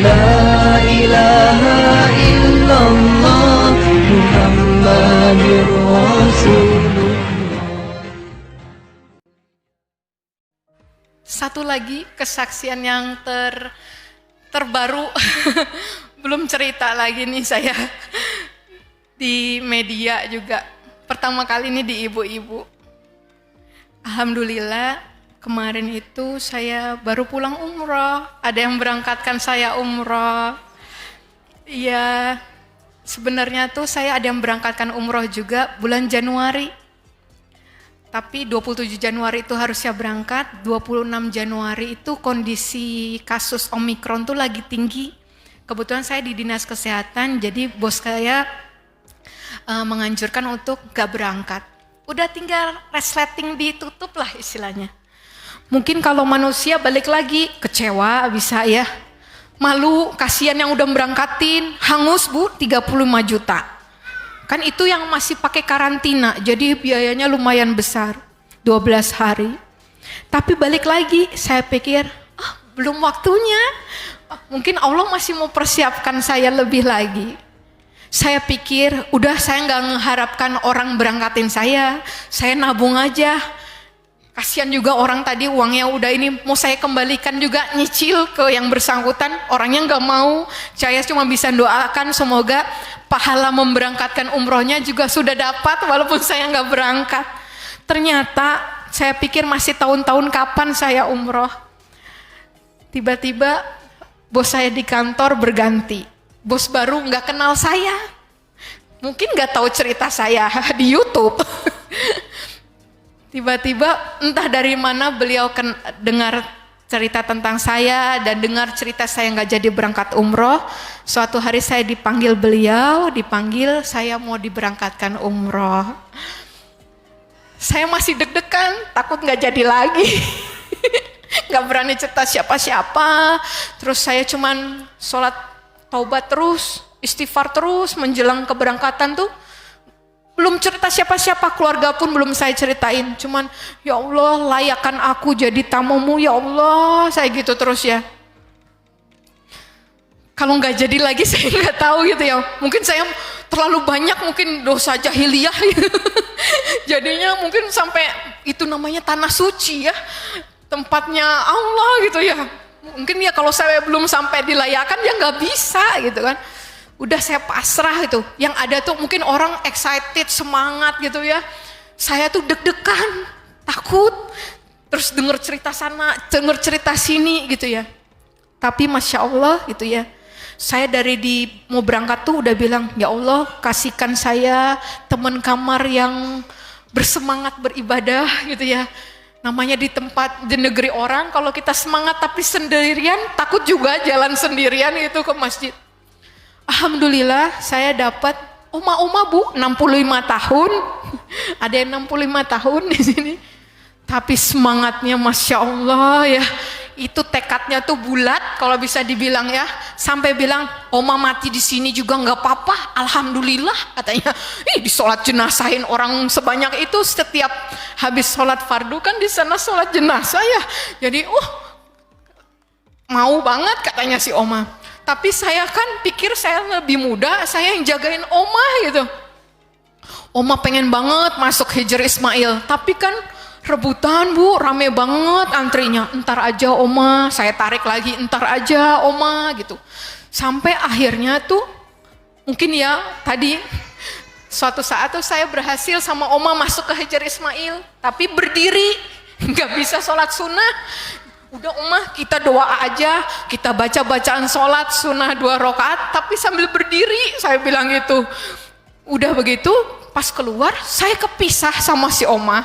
La ilaha illallah Muhammadur Rasulullah. Satu lagi kesaksian yang terbaru belum cerita lagi nih saya di media juga. Pertama kali ini di ibu-ibu. Alhamdulillah kemarin itu saya baru pulang umroh. Ada yang berangkatkan saya umroh. Iya, sebenarnya tuh saya ada yang berangkatkan umroh juga bulan Januari. Tapi 27 Januari itu harusnya berangkat, 26 Januari itu kondisi kasus Omikron tuh lagi tinggi. Kebetulan saya di dinas kesehatan, jadi bos saya menganjurkan untuk gak berangkat. Udah tinggal resleting ditutup lah istilahnya. Mungkin kalau manusia balik lagi, kecewa bisa ya. Malu, kasihan yang udah berangkatin, hangus bu 35 juta. Kan itu yang masih pakai karantina, jadi biayanya lumayan besar, 12 hari. Tapi balik lagi, saya pikir, belum waktunya. Mungkin Allah masih mau persiapkan saya lebih lagi. Saya pikir, udah saya nggak mengharapkan orang berangkatin saya nabung aja. Kasihan juga orang tadi uangnya udah ini, mau saya kembalikan juga nyicil ke yang bersangkutan, orangnya nggak mau. Saya cuma bisa doakan semoga pahala memberangkatkan umrohnya juga sudah dapat walaupun saya nggak berangkat. Ternyata saya pikir masih tahun-tahun kapan saya umroh. Tiba-tiba bos saya di kantor berganti. Bos baru nggak kenal saya. Mungkin nggak tahu cerita saya di YouTube. Tiba-tiba entah dari mana beliau dengar cerita tentang saya dan dengar cerita saya nggak jadi berangkat umroh. Suatu hari saya dipanggil beliau, saya mau diberangkatkan umroh. Saya masih deg-degan, takut nggak jadi lagi. Nggak berani cerita siapa-siapa. Terus saya cuman sholat taubat terus, istighfar terus menjelang keberangkatan tuh. Belum cerita siapa-siapa, keluarga pun belum saya ceritain. Cuman, ya Allah layakkan aku jadi tamumu ya Allah. Saya gitu terus ya. Kalau nggak jadi lagi saya nggak tahu gitu ya. Mungkin saya terlalu banyak mungkin dosa jahiliyah. Jadinya mungkin sampai itu namanya tanah suci ya. Tempatnya Allah gitu ya. Mungkin ya kalau saya belum sampai dilayakan ya nggak bisa gitu kan. Udah saya pasrah gitu. Yang ada tuh mungkin orang excited, semangat gitu ya. Saya tuh deg-degan, takut. Terus denger cerita sana, denger cerita sini gitu ya. Tapi Masya Allah gitu ya. Saya dari mau berangkat tuh udah bilang, ya Allah kasihkan saya teman kamar yang bersemangat beribadah gitu ya. Namanya di tempat, di negeri orang, kalau kita semangat tapi sendirian, takut juga jalan sendirian gitu ke masjid. Alhamdulillah saya dapat oma-oma bu 65 tahun. Ada yang 65 tahun di sini. Tapi semangatnya Masya Allah ya. Itu tekadnya tuh bulat kalau bisa dibilang ya. Sampai bilang oma mati di sini juga nggak apa-apa. Alhamdulillah katanya. Disolat jenasahin orang sebanyak itu setiap habis sholat fardu kan di sana sholat jenazah ya. Jadi mau banget katanya si oma. Tapi saya kan pikir saya lebih muda, saya yang jagain oma gitu. Oma pengen banget masuk Hijr Ismail, tapi kan rebutan bu, rame banget antrinya. Entar aja oma, saya tarik lagi, entar aja oma gitu. Sampai akhirnya tuh, mungkin ya tadi suatu saat tuh saya berhasil sama oma masuk ke Hijr Ismail, tapi berdiri, nggak bisa sholat sunnah. Udah Umah kita doa aja, kita baca bacaan sholat sunnah 2 rakaat, tapi sambil berdiri, saya bilang gitu. Udah begitu, pas keluar saya kepisah sama si Oma.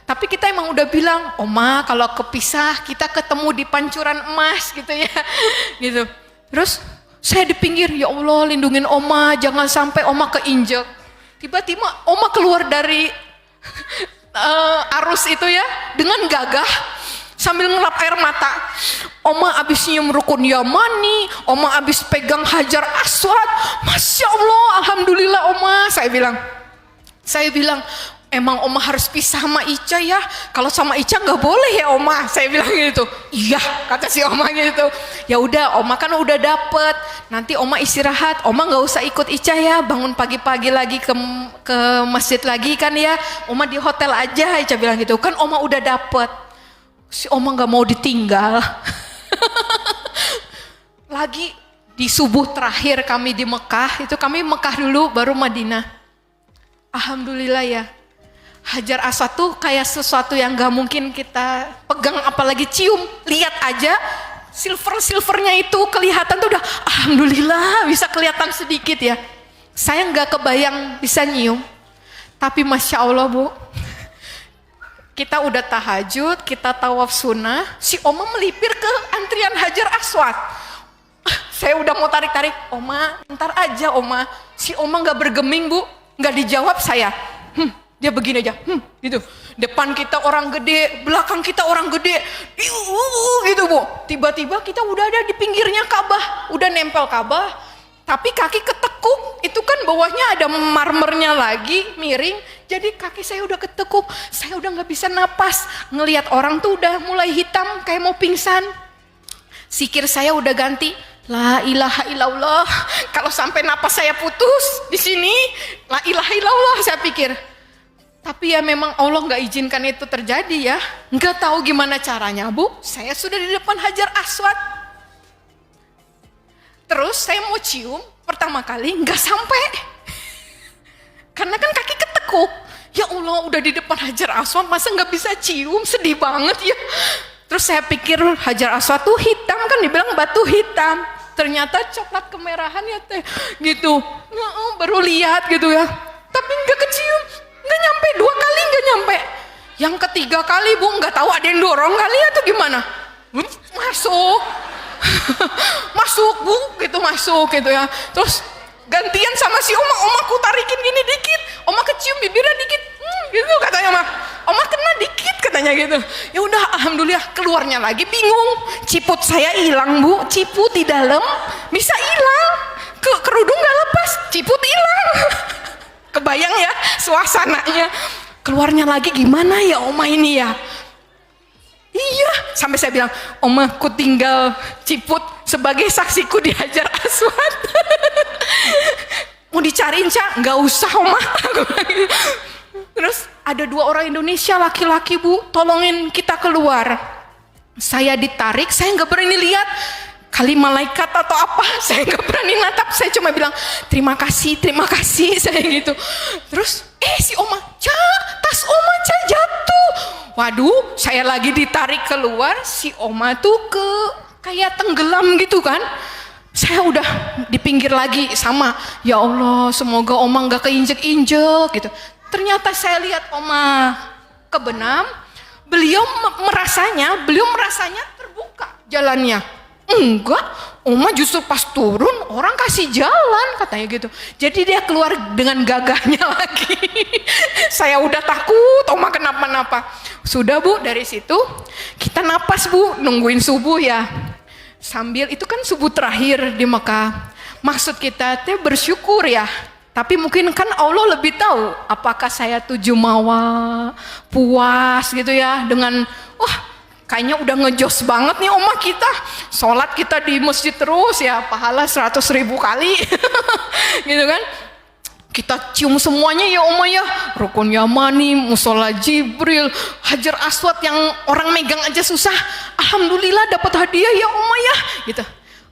Tapi kita emang udah bilang, Oma kalau kepisah kita ketemu di pancuran emas gitu ya, gitu. Terus saya di pinggir, ya Allah lindungin Oma, jangan sampai Oma keinjek. Tiba-tiba Oma keluar dari arus itu ya, dengan gagah. Sambil ngelap air mata. Oma abis nyium rukun Yamani, Oma abis pegang Hajar Aswad. Masya Allah, Alhamdulillah Oma. Saya bilang, emang Oma harus pisah sama Ica ya? Kalau sama Ica nggak boleh ya Oma? Saya bilang gitu. Iya, kata si Oma gitu. Ya udah, Oma kan udah dapet. Nanti Oma istirahat. Oma nggak usah ikut Ica ya. Bangun pagi-pagi lagi ke masjid lagi kan ya. Oma di hotel aja. Ica bilang gitu. Kan Oma udah dapet. Si Oma nggak mau ditinggal. Lagi di subuh terakhir kami di Mekah. Itu kami Mekah dulu, baru Madinah. Alhamdulillah ya. Hajar Aswad tuh kayak sesuatu yang gak mungkin kita pegang apalagi cium. Lihat aja silvernya itu kelihatan tuh udah alhamdulillah bisa kelihatan sedikit ya. Saya gak kebayang bisa nyium. Tapi Masya Allah Bu, kita udah tahajud, kita tawaf sunnah, si Oma melipir ke antrian Hajar Aswad. Saya udah mau tarik-tarik, Oma ntar aja Oma. Si Oma gak bergeming Bu, gak dijawab saya. Dia begini aja, gitu. Depan kita orang gede, belakang kita orang gede, gitu Bu. Tiba-tiba kita udah ada di pinggirnya Ka'bah, udah nempel Ka'bah, tapi kaki ketekuk. Itu kan bawahnya ada marmernya lagi, miring. Jadi kaki saya udah ketekuk, saya udah nggak bisa napas. Ngelihat orang tuh udah mulai hitam, kayak mau pingsan. Sikir saya udah ganti. La ilaha illallah. Kalau sampai napas saya putus di sini, la ilaha illallah saya pikir. Tapi ya memang Allah nggak izinkan itu terjadi ya. Nggak tahu gimana caranya Bu. Saya sudah di depan Hajar Aswad. Terus saya mau cium pertama kali nggak sampai. Karena kan kaki ketekuk. Ya Allah udah di depan Hajar Aswad masa nggak bisa cium, sedih banget ya. Terus saya pikir Hajar Aswad tuh hitam kan, dibilang batu hitam. Ternyata coklat kemerahan ya teh gitu. Baru lihat gitu ya. Tapi nggak kecium. Nggak nyampe, 2 kali nggak nyampe. Yang ketiga kali Bu, nggak tahu ada yang dorong kali atau gimana. Masuk. Masuk Bu, gitu masuk gitu ya. Terus gantian sama si Oma, aku tarikin gini dikit. Oma kecium bibirnya dikit. Gitu katanya mah. Oma kena dikit katanya gitu. Ya udah alhamdulillah keluarnya lagi bingung. Ciput saya hilang Bu, ciput di dalam bisa hilang. Kerudung nggak lepas, ciput hilang. Kebayang ya suasananya. Keluarnya lagi gimana ya Oma ini ya. Iya, sampai saya bilang, Oma ku tinggal ciput sebagai saksiku di Hajar Aswad. Mau dicariin Cak? Nggak usah Oma. Terus ada 2 orang Indonesia laki-laki Bu, tolongin kita keluar. Saya ditarik, saya nggak berani lihat. Kali malaikat atau apa, saya nggak berani natap. Saya cuma bilang terima kasih saya gitu. Terus si Oma, tas Oma jatuh. Waduh, saya lagi ditarik keluar, si Oma tuh kayak tenggelam gitu kan. Saya udah di pinggir lagi sama, ya Allah semoga Oma nggak keinjek-injek gitu. Ternyata saya lihat Oma kebenam, beliau merasanya terbuka jalannya. Enggak, Oma justru pas turun orang kasih jalan katanya gitu. Jadi dia keluar dengan gagahnya lagi. Saya udah takut Oma kenapa-napa. Sudah Bu, dari situ kita napas Bu, nungguin subuh ya. Sambil itu kan subuh terakhir di Mekah. Maksud kita teh bersyukur ya. Tapi mungkin kan Allah lebih tahu apakah saya tuh jumawa, puas gitu ya dengan kayaknya udah ngejos banget nih Oma kita. Sholat kita di masjid terus ya, pahala 100.000 kali. Gitu kan. Kita cium semuanya ya Oma ya. Rukun Yamani, Musola Jibril, Hajar Aswad yang orang megang aja susah. Alhamdulillah dapat hadiah ya Oma ya. Gitu.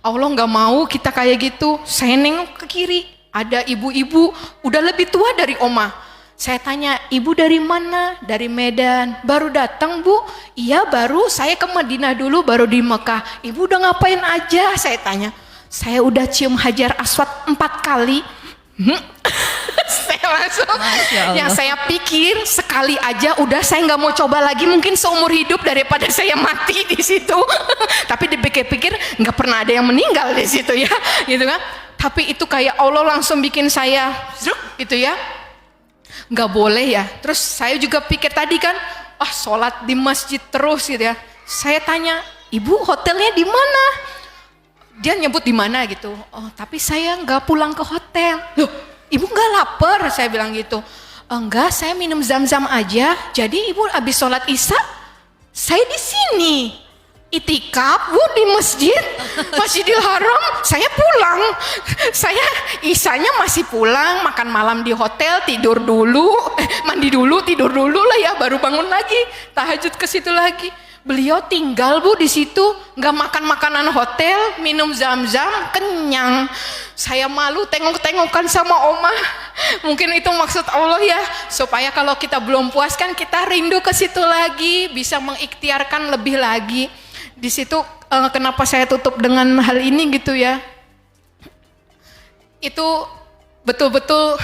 Allah nggak mau kita kayak gitu. Saya nengok ke kiri, ada ibu-ibu udah lebih tua dari Oma. Saya tanya, ibu dari mana? Dari Medan. Baru datang Bu? Iya baru, saya ke Madinah dulu baru di Mekah. Ibu udah ngapain aja? Saya tanya. Saya udah cium Hajar Aswad 4 kali. Saya langsung, yang saya pikir sekali aja udah, saya nggak mau coba lagi, mungkin seumur hidup daripada saya mati di situ. Tapi dipikir-pikir nggak pernah ada yang meninggal di situ ya, gitu kan. Tapi itu kayak Allah langsung bikin saya, gitu ya. Nggak boleh ya. Terus saya juga pikir tadi kan, sholat di masjid terus gitu ya. Saya tanya, ibu hotelnya di mana? Dia nyebut di mana gitu. Tapi saya nggak pulang ke hotel. Loh, ibu nggak lapar? Saya bilang gitu. Enggak, saya minum zam-zam aja. Jadi ibu habis sholat isya, saya di sini. Itikaf bu di masjid, Masjidil Haram, saya pulang. Saya isanya masih pulang, makan malam di hotel, tidur dulu, mandi dulu, tidur dulu lah ya, baru bangun lagi, tahajud ke situ lagi. Beliau tinggal bu di situ, nggak makan makanan hotel, minum zam-zam, kenyang. Saya malu tengok-tengokan sama Oma. Mungkin itu maksud Allah ya, supaya kalau kita belum puas kan kita rindu ke situ lagi, bisa mengikhtiarkan lebih lagi. Di situ kenapa saya tutup dengan hal ini gitu ya. Itu betul-betul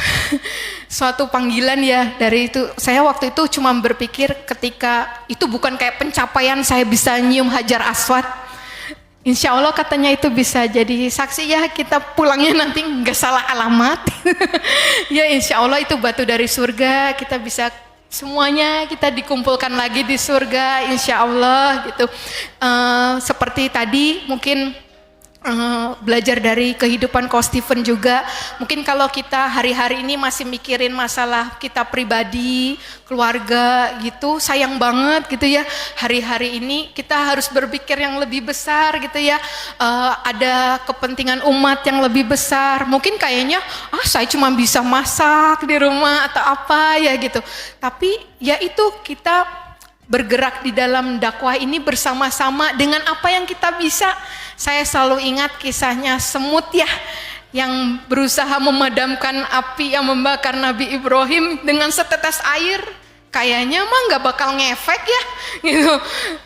suatu panggilan ya. Dari itu saya waktu itu cuma berpikir ketika itu bukan kayak pencapaian saya bisa nyium Hajar Aswad. Insya Allah katanya itu bisa jadi saksi ya, kita pulangnya nanti nggak salah alamat. Ya insya Allah itu batu dari surga, kita bisa semuanya kita dikumpulkan lagi di surga insya Allah gitu. Seperti tadi mungkin belajar dari kehidupan Coach Stephen juga, mungkin kalau kita hari-hari ini masih mikirin masalah kita pribadi, keluarga gitu, sayang banget gitu ya. Hari-hari ini kita harus berpikir yang lebih besar gitu ya. Ada kepentingan umat yang lebih besar. Mungkin kayaknya saya cuma bisa masak di rumah atau apa ya gitu. Tapi ya itu kita bergerak di dalam dakwah ini bersama-sama dengan apa yang kita bisa. Saya selalu ingat kisahnya semut ya, yang berusaha memadamkan api yang membakar Nabi Ibrahim dengan setetes air. Kayaknya mah nggak bakal ngefek ya gitu.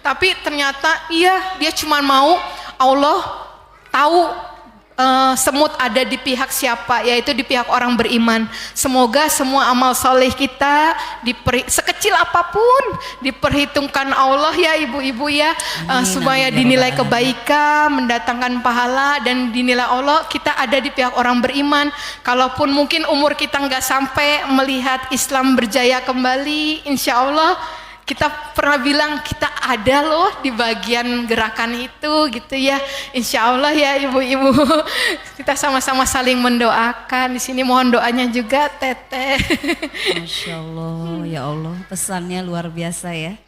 Tapi ternyata iya, dia cuma mau Allah tahu semut ada di pihak siapa, yaitu di pihak orang beriman. Semoga semua amal soleh kita sekecil apapun diperhitungkan Allah ya ibu-ibu ya. Supaya dinilai kebaikan, mendatangkan pahala, dan dinilai Allah kita ada di pihak orang beriman. Kalaupun mungkin umur kita nggak sampai melihat Islam berjaya kembali, insya Allah kita pernah bilang kita ada loh di bagian gerakan itu gitu ya. Insya Allah ya ibu-ibu, kita sama-sama saling mendoakan. Di sini mohon doanya juga Teteh. Masya Allah, ya Allah, pesannya luar biasa ya.